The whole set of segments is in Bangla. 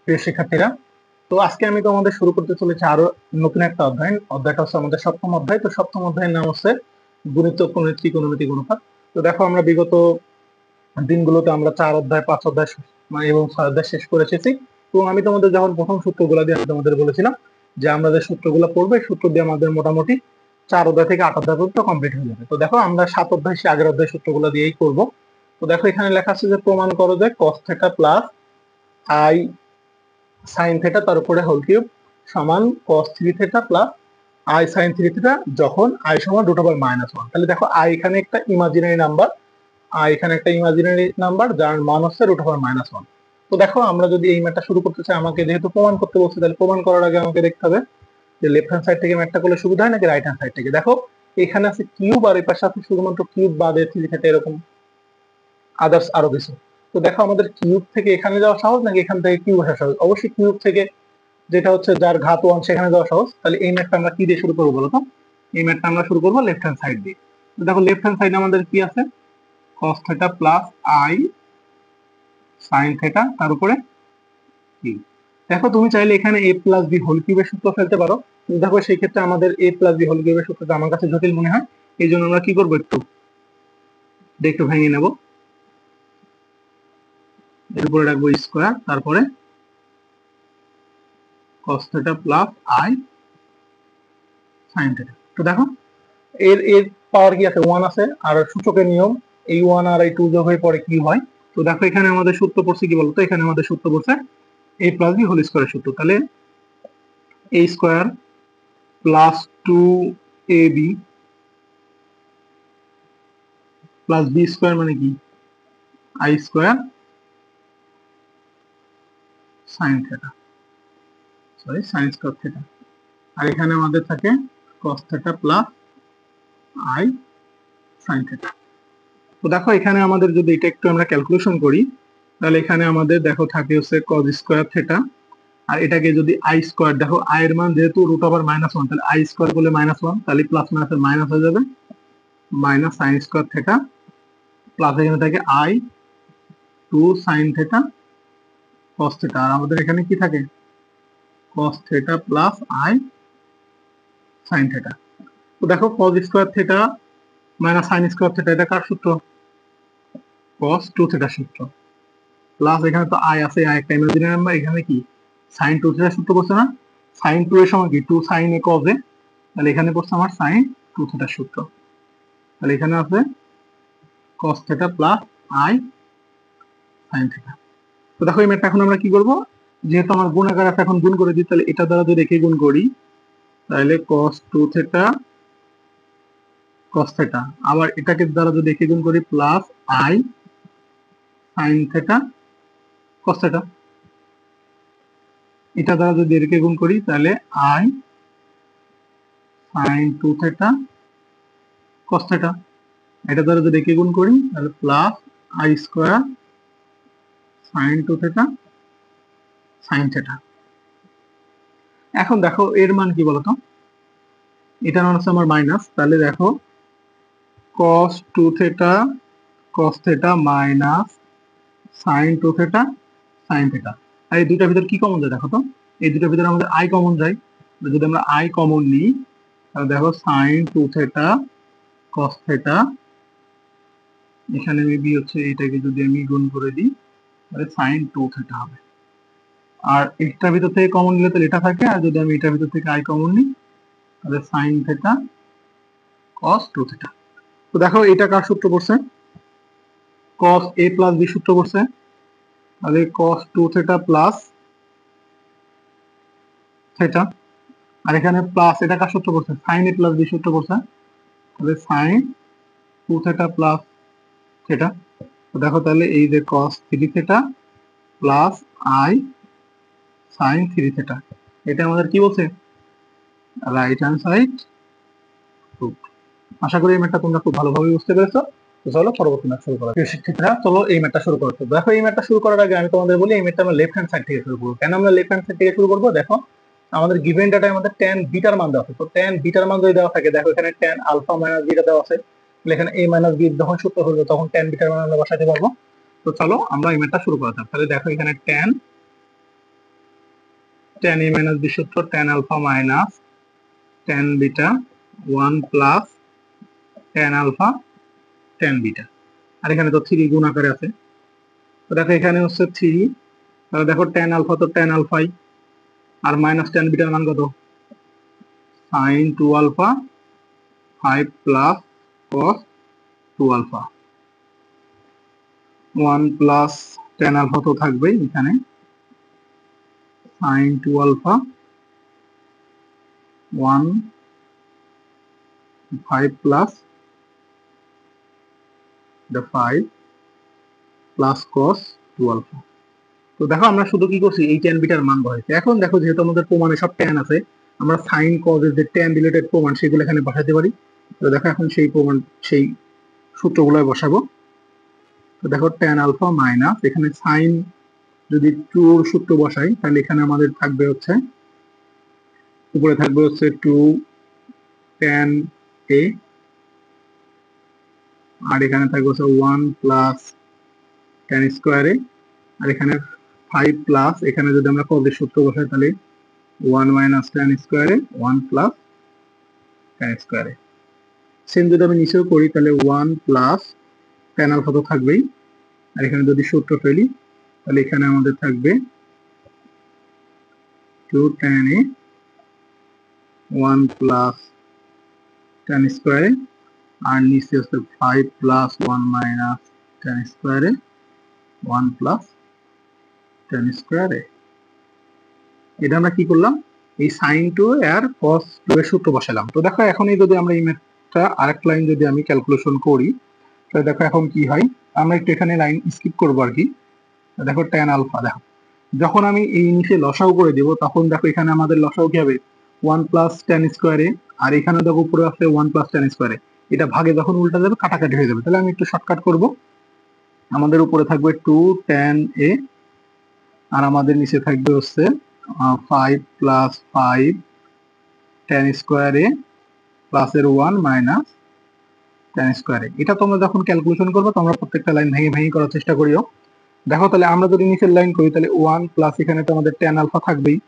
প্রিয় শিক্ষার্থীরা, তো আজকে আমি তোমাদের শুরু করতে চলেছি আরো নতুন একটা অধ্যায়। অধ্যায়টা হচ্ছে আমাদের সপ্তম অধ্যায়। তো সপ্তম অধ্যায়ের নাম হচ্ছে গণিত, গণিত, ত্রিকোণমিতি, গুণফল। তো দেখো, আমরা বিগত দিনগুলোতে আমরা 4 অধ্যায়, 5 অধ্যায় এবং 6 অধ্যায় শেষ করে এসেছি। এবং আমি তোমাদের যখন প্রথম সূত্রগুলো দিয়ে আমি তোমাদের বলেছিলাম যে আমরা যে সূত্রগুলো পড়বো, এই সূত্র দিয়ে আমাদের মোটামুটি 4 অধ্যায় থেকে 8 অধ্যায় পর্যন্ত কমপ্লিট হয়ে যাবে। তো দেখো, আমরা 7 অধ্যায় সে আগের অধ্যায় সূত্রগুলো দিয়েই করবো। তো দেখো, এখানে লেখা আছে যে প্রমাণ করো যে cos θ প্লাস i sin θ তার উপরে হোল কিউব সমান cos 3θ প্লাস i sin 3θ যখন i সমান √1। তাহলে দেখো, i এখানে একটা ইমাজিনারি নাম্বার, এখানে একটা ইমাজিনারি নাম্বার যার মান হচ্ছে √1। তো দেখো, আমরা যদি এই ম্যাথটা শুরু করতে চাই, আমাকে যেহেতু প্রমাণ করতে বলছে, তাহলে প্রমাণ করার আগে আমাকে দেখতে হবে যে লেফট হ্যান্ড সাইড থেকে ম্যাথটা করলে সুবিধা হয় নাকি রাইট হ্যান্ড সাইড থেকে। দেখো, এখানে আছে কিউব আর এই পাশে আছে শুধুমাত্র কিউব বাদে 3θ, এরকম আদার্স আরো কিছু। তো দেখো, আমাদের কিউব থেকে এখানে যাওয়া সহজ নাকি এখান থেকে কিউব আসা সহজ? অবশ্যই কিউব থেকে, যেটা হচ্ছে যার ঘাত 1, সেখানে যাওয়া সহজ। তাহলে এই ম্যাথটা আমরা কি দিয়ে শুরু করবো বলতো? এই ম্যাথটা আমরা শুরু করবো লেফট হ্যান্ড সাইড দিয়ে। তো দেখো, লেফট হ্যান্ড সাইডে আমাদের কি আছে? cos θ প্লাস i sin θ তার উপরে কিউব। দেখো, তুমি চাইলে এখানে a প্লাস b হোল কিউবের সূত্র ফেলতে পারো। কিন্তু দেখো, সেই ক্ষেত্রে আমাদের a প্লাস b হোল কিউবের সূত্রটা আমার কাছে জটিল মনে হয়। এই জন্য আমরা কি করবো, একটু ভেঙে নেব। এর উপরে রাখবো স্কোয়ার, তারপরে cos θ প্লাস i sin θ। তো দেখো, এর এর পাওয়ার কি আছে? 1 আছে। আর সূচকের নিয়ম, এই 1 আর এই 2 যোগ হয়ে পরে কি হয়? তো দেখো, এখানে আমাদের সূত্র পড়ছে কি বলতো? এখানে আমাদের সূত্র পড়ছে a প্লাস b হোল স্কোয়ারের সূত্র। তাহলে a square plus 2ab plus b square মানে কি? i square sin θ, sorry sin square θ। আর এখানে আমাদের থাকে cos θ প্লাস i sin θ। তো দেখো, এখানে আমাদের যদি এটা একটু আমরা ক্যালকুলেশন করি, তাহলে এখানে আমাদের দেখো থাকে হচ্ছে cos স্কোয়ার θ, আর এটাকে যদি i স্কোয়ার, দেখো i এর মান যেহেতু √1, তাহলে i স্কোয়ার করলে -1, তাহলে প্লাস মাইনাসের মাইনাস হয়ে যাবে, মাইনাস sin স্কোয়ার θ প্লাস এখানে থাকে i 2 sin θ cos θ। আর আমাদের এখানে কি থাকে? cos θ plus i sin θ। তো দেখো, cos square θ minus sin square θ, এটা কার সূত্র? cos 2θ সূত্র। প্লাস এখানে তো i আছে, i একটা ইমাজিনারি নাম্বার, এখানে কি sin 2θ সূত্র পড়ছে না? sin 2 এর সমান কি 2 sin a cos a, তাহলে এখানে পড়ছে আমার sin 2θ সূত্র। তাহলে এখানে আছে cos θ প্লাস i sin θ। তো দেখো, এই ম্যাথটা এখন আমরা কি করব? যেহেতু আমার গুণাকার আছে, এখন গুণ করে দিই। তাহলে এটা দ্বারা যদি একে গুণ করি, তাহলে cos 2θ cos θ, আবার এটাকে দ্বারা যদি একে গুণ করি প্লাস i sin θ cos θ, এটা দ্বারা যদি এটাকে গুণ করি, তাহলে i sin 2θ cos θ। এটা দ্বারা যদি একে গুণ করি, তাহলে plus i square sin 2θ sin θ। এখন দেখো, এর মান কি বলতো? এটার মান হচ্ছে আমার মাইনাস। তাহলে দেখো, cos 2θ cos θ minus sin 2θ sin θ। আর এই দুইটার ভিতর কি কমন যায় দেখো তো? এই দুইটার ভিতরে আমাদের i কমন যায়। যদি আমরা i কমন নিই, তাহলে দেখো sin 2θ cos θ, এখানে মেবি হচ্ছে এটাকে যদি আমি গুণ করে দিই, তাহলে sin 2θ হবে। আর এটার ভিতর থেকে কমন নিলে তাহলে এটা থাকে, আর যদি আমি এটার ভিতর থেকে i কমন নিই, তাহলে sin θ cos 2θ। তো দেখো, এটা কার সূত্র পড়ছে? cos a প্লাস b সূত্র পড়ছে। তাহলে cos 2θ প্লাস θ, আর এখানে প্লাস এটা কার সূত্র পড়ছে? sin a প্লাস b সূত্র পড়ছে। তাহলে sin 2θ প্লাস θ। তো দেখো, তাহলে এই যে cos 3θ প্লাস i sin 3θ, এটা আমাদের কি বলছে? Right hand side root. আশা করি এই ম্যাথটা তোমরা খুব ভালোভাবে বুঝতে পেরেছো। তো চলো পরবর্তী ম্যাথ শুরু করা। প্রিয় শিক্ষার্থীরা, চলো এই ম্যাথটা শুরু করতে। দেখো, এই ম্যাথটা শুরু করার আগে আমি তোমাদের বলি, এই ম্যাথটা আমরা লেফট হ্যান্ড সাইড থেকে শুরু করবো। কেন আমরা লেফট হ্যান্ড সাইড থেকে শুরু করবো? দেখো, আমাদের গিভেন ডাটায় আমাদের tan বিটার মান দেওয়া আছে। তো tan বিটার মান যদি দেওয়া থাকে, দেখো এখানে tan আলফা মাইনাস বিটা দেওয়া আছে। এখানে a মাইনাস বি যখন সূত্র হবে, তখন tan বিটার মান আমরা বসাতে পারবো। তো চলো আমরা এই ম্যাথটা শুরু করা যাক। তাহলে দেখো, এখানে tan tan a minus b সূত্র tan alpha minus tan beta 1 plus tan alpha tan beta. আর এখানে তো 3 গুণ আকারে আছে, তো দেখো এখানে হচ্ছে 3, তাহলে দেখো tan আলফা তো tan আলফাই, আর মাইনাস tan বিটার মান কত sin 2 alpha 5 plus cos 2 alpha. 1 plus tan alpha তো থাকবেই এখানে, sin 2 alpha 1 5 plus 5 plus cos 2 alpha. তো দেখো আমরা শুধু কি করছি, এই tan বিটার মান বসাইছি। এখন দেখো যেহেতু আমাদের প্রমাণে সব tan আছে, আমরা sin cos এর যে tan রিলেটেড প্রমাণ সেগুলো এখানে বসাতে পারি। তো দেখো এখন সেই প্রমাণ, সেই সূত্রগুলো বসাবো। তো দেখো tan আলফা মাইনাস, এখানে sin যদি 2 এর সূত্র বসাই তাহলে এখানে আমাদের থাকবে হচ্ছে, উপরে থাকবে হচ্ছে 2 tan a, আর এখানে থাকবে হচ্ছে 1 প্লাস tan স্কয়ার a, আর এখানে 5 প্লাস, এখানে যদি আমরা cos এর সূত্র বসাই তাহলে 1 minus tan square a 1 plus tan square a। Same যদি আমি নিচেও করি তাহলে 1 প্লাস tan আলফা তো থাকবেই, আর এখানে যদি সূত্র ফেলি তাহলে এখানে আমাদের থাকবে 2 tan a 1 plus tan square a, আর নিচে হচ্ছে 5 plus 1 minus tan square a 1 plus tan square a। এটা আমরা কি করলাম, এই sin 2 আর cos 2 এর সূত্র বসালাম। তো দেখো এখন এই যদি আমরা এই ম্যাথটা আরেকটা লাইন যদি আমি ক্যালকুলেশন করি তাহলে দেখো এখন কি হয়, আমরা একটু এখানে লাইন স্কিপ করবো আর কি। দেখো tan আলফা, দেখো যখন আমি এই নিচে লসাউ করে দেব তখন দেখো এখানে আমাদের লসাউ কি হবে 1 প্লাস tan স্কয়ার a, আর এখানে দেখো উপরে আছে 1 প্লাস tan স্কয়ার a। এটা ভাগে যখন উল্টা যাবে কাটাকাটি হয়ে যাবে, তাহলে আমি একটু শর্টকাট করব। আমাদের উপরে থাকবে 2 tan a, আর আমাদের নিচে থাকবে হচ্ছে 5 plus 5 tan square a plus এর 1 মাইনাস tan স্কয়ার a। এটা তোমরা যখন ক্যালকুলেশন করবে তোমরা প্রত্যেকটা লাইন ভেঙে ভেঙে করার চেষ্টা করিও। দেখো তাহলে আমরা যদি নিচের লাইন করি তাহলে 1 প্লাস এখানে তো আমাদের tan আলফা থাকবেই,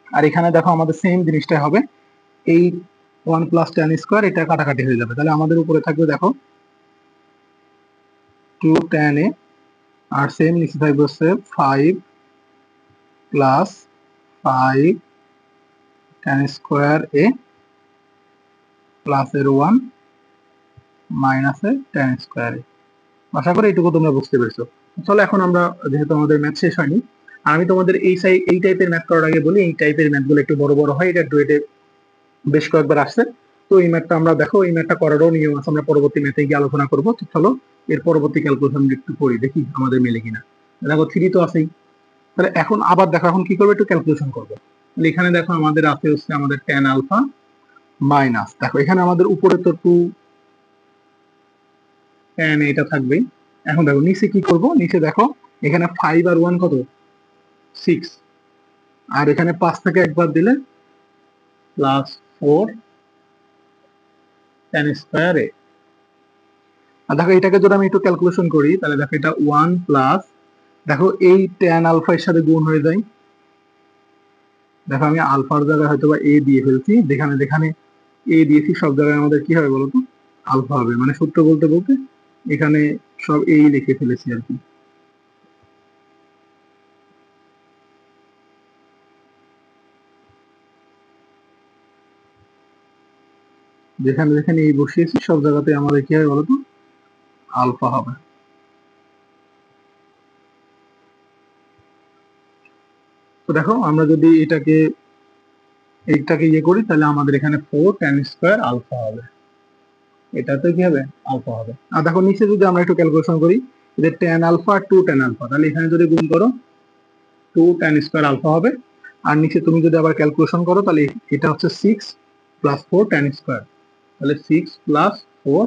আর এখানে দেখো আমাদের সেম জিনিসটাই হবে, এই 1 প্লাস tan স্কয়ার এটা কাটাকাটি হয়ে যাবে, তাহলে আমাদের উপরে থাকবে দেখো 2 tan a, আর সেম নিচে থাকবে হচ্ছে 5 plus 5 tan square a plus এর 1 মাইনাস এর tan স্কয়ার a। আশা করি এইটুকু তোমরা বুঝতে পেরেছো। চলো এখন আমরা, যেহেতু আমাদের ম্যাথ শেষ হয়নি, আর আমি তোমাদের এই টাইপের ম্যাথ করার আগে বলি, এই টাইপের ম্যাথগুলো একটু বড় বড় হয়, এটা ডুয়েটে বেশ কয়েকবার আসছে। তো এই ম্যাথটা আমরা দেখো, এই ম্যাথটা করারও নিয়ম আছে, আমরা পরবর্তী ম্যাথে গিয়ে আলোচনা করবো। তো চলো এর পরবর্তী ক্যালকুলেশন একটু করি, দেখি আমাদের মেলে কিনা। দেখো 3 তো আছেই, তাহলে এখন আবার দেখো এখন কি করবো, একটু ক্যালকুলেশন করবো। তাহলে এখানে দেখো আমাদের আছে হচ্ছে আমাদের tan আলফা মাইনাস, দেখো এখানে আমাদের উপরে তো 2 tan এটা থাকবেই। এখন দেখো নিচে কি করব, নিচে দেখো এখানে 5 আর 1 কত 6, আর এখানে 5 থেকে একবার দিলে প্লাস 4 tan স্কয়ার a। আর দেখো এটাকে যদি আমি একটু ক্যালকুলেশন করি তাহলে দেখো এটা 1 প্লাস, দেখো এই tan আলফা এর সাথে গুণ হয়ে যায়। দেখো আমি আলফার জায়গায় হয়তো বা a দিয়ে ফেলছি, যেখানে যেখানে a দিয়েছি সব জায়গায় আমাদের কি হবে বলতো, আলফা হবে। মানে সূত্র বলতে বলতে এখানে সব এই লিখে ফেলেছি আর কি। যেখানে যেখানে এই বসিয়েছি সব জায়গাতে আমাদের কি হবে বলতো, আলফা হবে। তো দেখো আমরা যদি এইটাকে ইয়ে করি তাহলে আমাদের এখানে 4 tan স্কয়ার আলফা হবে, এটাতে কি হবে আলফা হবে। আর দেখো নিচে যদি আমরা একটু ক্যালকুলেশন করি, যে tan আলফা আর 2 tan আলফা, তাহলে এখানে যদি গুণ করো 2 tan স্কয়ার আলফা হবে, আর নিচে তুমি যদি আবার ক্যালকুলেশন করো তাহলে এটা হচ্ছে 6 প্লাস 4 tan স্কয়ার, তাহলে 6 প্লাস 4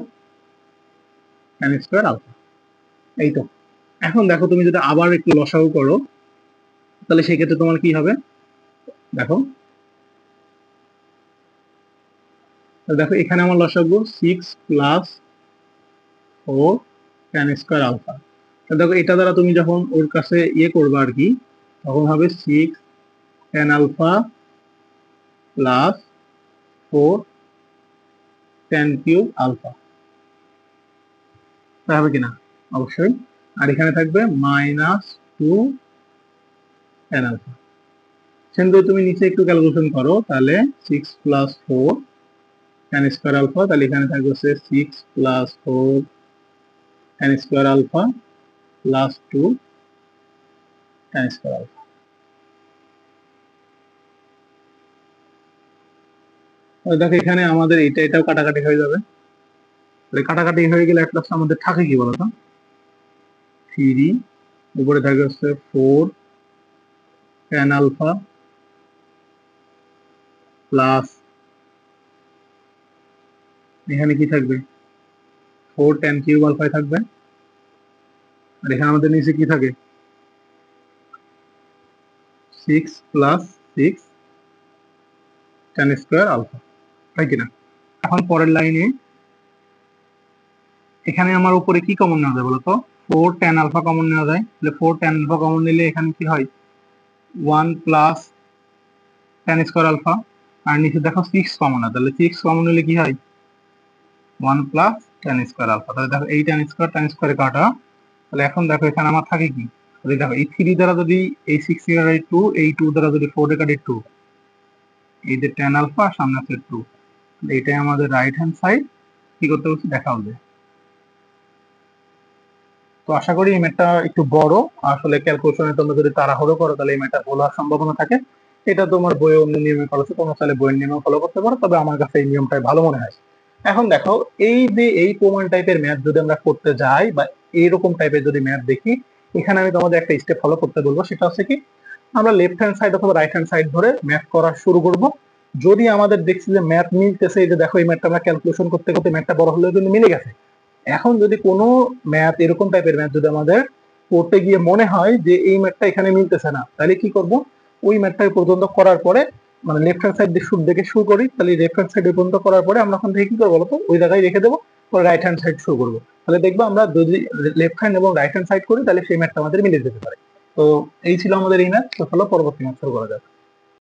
tan স্কয়ার আলফা। এই তো এখন দেখো তুমি যদি আবার একটু লসাগু করো তাহলে সেক্ষেত্রে তোমার কি হবে, দেখো দেখো এখানে আমার লসাগু 6 প্লাস 4 tan স্কয়ার আলফা। দেখো এটা দ্বারা তুমি যখন ওর কাছে ইয়ে করবে আর কি, তখন হবে 6 tan alpha plus 4 tan cube alpha, হবে কিনা? অবশ্যই। আর এখানে থাকবে -2 tan আলফা। কিন্তু তুমি নিচে একটু ক্যালকুলেশন করো, তাহলে 6 প্লাস 4 tan স্কয়ার আলফা, তাহলে এখানে থাকবে 6 plus 4 tan square alpha plus 2 tan square alpha. দেখো এখানে আমাদের এটাও কাটাকাটি হয়ে যাবে, কাটাকাটি হয়ে গেলে একটা আমাদের থাকে কি বলতো, 3 উপরে থাকে হচ্ছে 4 tan আলফা প্লাস এখানে কি থাকবে 4 tan কিউব আলফা থাকবে, আর এখানে আমাদের নিচে কি থাকে 6 প্লাস 6 tan স্কয়ার আলফা, তাই কিনা? এখন পরের লাইনে এখানে আমার উপরে কি কমন নেওয়া যায় বলতো, 4 tan আলফা কমন নেওয়া যায়, তাহলে 4 tan আলফা কমন নিলে এখানে কি হয় 1 প্লাস tan স্কয়ার আলফা, আর নিচে দেখো 6 কমন আছে, তাহলে 6 কমন নিলে কি হয় 1 প্লাস tan স্কয়ার আলফা। তাহলে দেখো এই tan স্কয়ারে কাটা, তাহলে এখন দেখো এখানে আমার থাকে কি, তাহলে দেখো এই 3 দ্বারা যদি এই 6 এর কাটে 2, এই 2 দ্বারা যদি 4 এর কাটে 2, এই যে tan আলফা সামনে আছে 2, এইটাই আমাদের রাইট হ্যান্ড সাইড কি করতে বলছি দেখা হবে। তো আশা করি এই ম্যাথটা একটু বড়, আসলে ক্যালকুলেশনে তোমরা যদি তাড়াহুড়ো করো তাহলে এই ম্যাথটা ভুল হওয়ার সম্ভাবনা থাকে। এটা তোমার বইয়ে অন্য নিয়মে করেছে, তোমরা চাইলে বইয়ের নিয়মে ফলো করতে পারো, তবে আমার কাছে এই নিয়মটাই ভালো মনে হয়। এখন দেখো এই যে এই প্রমাণ টাইপের ম্যাথ যদি আমরা করতে যাই বা এইরকম টাইপের যদি ম্যাথ দেখি, এখানে আমি তোমাদের একটা স্টেপ ফলো করতে বলবো, সেটা হচ্ছে কি আমরা লেফট হ্যান্ড সাইড অথবা রাইট হ্যান্ড সাইড ধরে ম্যাথ করা শুরু করব। যদি আমাদের দেখছি যে ম্যাথ মিলতেছে, এই যে দেখো এই ম্যাথটা আমরা ক্যালকুলেশন করতে করতে ম্যাথটা বড় হলেও কিন্তু মিলে গেছে। এখন যদি কোনো ম্যাথ এরকম টাইপের ম্যাথ যদি আমাদের করতে গিয়ে মনে হয় যে এই ম্যাথটা এখানে মিলতেছে না, তাহলে কি করব, ওই ম্যাথটা পর্যন্ত করার পরে মানে লেফট হ্যান্ড সাইড দেখে শুরু করি, তাহলে লেফট হ্যান্ড সাইড পর্যন্ত করার পরে আমরা ওখান থেকে কি করবো বলতো, ওই জায়গায় রেখে দেবো, পরে রাইট হ্যান্ড সাইড শুরু করবো। তাহলে দেখবো আমরা যদি লেফট হ্যান্ড এবং রাইট হ্যান্ড সাইড করি তাহলে সেই ম্যাথটা আমাদের মিলে যেতে পারে। তো এই ছিল আমাদের এই ম্যাথ। তো চলো পরবর্তী ম্যাথ শুরু করা যাক।